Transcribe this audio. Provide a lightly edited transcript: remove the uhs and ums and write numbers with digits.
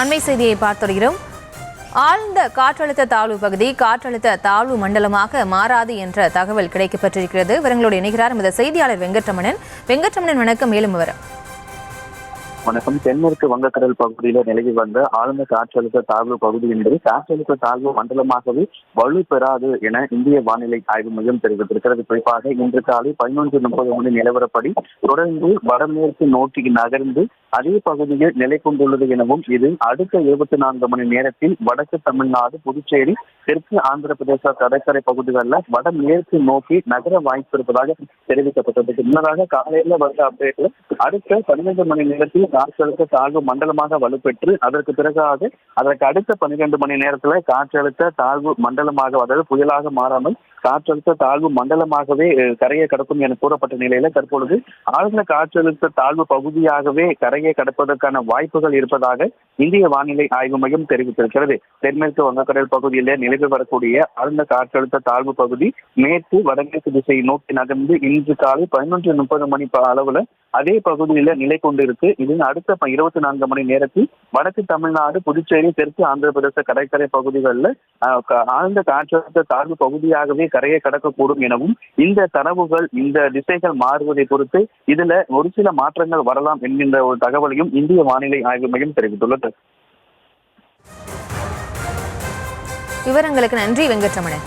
அண்மை செய்தியை பார்த்துகிறோம். ஆழ்ந்த காற்றழுத்த தாழ்வு பகுதி காற்றழுத்த தாழ்வு மண்டலமாக மாறாது என்ற தகவல் கிடைக்கப்பட்டிருக்கிறது. விவரங்களோடு இணைகிறார் இந்த செய்தியாளர் வெங்கட்ரமணன். வணக்கம். மேலும் விவரம். வணக்கம். தென்மேற்கு வங்கக்கடல் பகுதியில நிலவி வந்த ஆழ்ந்த காற்றழுத்த தாழ்வு பகுதி என்பது காற்றழுத்த தாழ்வு மண்டலமாகவே வலு பெறாது என இந்திய வானிலை ஆய்வு மையம் தெரிவித்திருக்கிறது. குறிப்பாக இன்று காலை 11:30 மணி நிலவரப்படி தொடர்ந்து வடமேற்கு நோக்கி நகர்ந்து அதே பகுதியில் நிலை கொண்டுள்ளது எனவும் இது அடுத்த 24 மணி நேரத்தில் வடக்கு தமிழ்நாடு, புதுச்சேரி, தெற்கு ஆந்திர பிரதேச கடற்கரை பகுதிகளில் வடமேற்கு நோக்கி நகர வாய்ப்பு இருப்பதாக தெரிவிக்கப்பட்டது. முன்னதாக காலையில வந்த அப்டேட்ல அடுத்த 12 மணி நேரத்தில் காற்றழுத்த தாழ்வு மண்டலமாக வலுப்பெற்று அதற்கு அடுத்த 12 மணி நேரத்துல காற்றழுத்த தாழ்வு மண்டலமாக, அதாவது புயலாக மாறாமல் காற்றழுத்த தாழ்வு மண்டலமாகவே கரையை கடக்கும் என கூறப்பட்ட நிலையில தற்பொழுது ஆழ்ந்த காற்றழுத்த தாழ்வு பகுதியாகவே கரையை கடப்பதற்கான வாய்ப்புகள் இருப்பதாக இந்திய வானிலை ஆய்வு மையம் தெரிவித்திருக்கிறது. தென்மேற்கு வங்கக்கடல் பகுதியில நிலவி வரக்கூடிய ஆழ்ந்த காற்றழுத்த தாழ்வு பகுதி மேற்கு வடமேற்கு திசையை நோக்கி நகர்ந்து இன்று காலை 11:30 மணி அளவுல அதே பகுதியில நிலை கொண்டிருக்கு. இது அடுத்த 24 மணி நேரத்தில் வடக்கு தமிழ்நாடு, புதுச்சேரி, தெற்கு ஆந்திர பிரதேச கடற்கரை பகுதிகளில் ஆழ்ந்த காற்றழுத்த தாழ்வு பகுதியாகவே கரையை கடக்கக்கூடும் எனவும் இந்த தரவுகள், இந்த திசைகள் மாறுவதை பொறுத்து இதுல ஒரு சில மாற்றங்கள் வரலாம் என்கின்ற ஒரு தகவலையும் இந்திய வானிலை ஆய்வு மையம் தெரிவித்துள்ளது. விவரங்களுக்கு நன்றி வெங்கட்ரமணன்.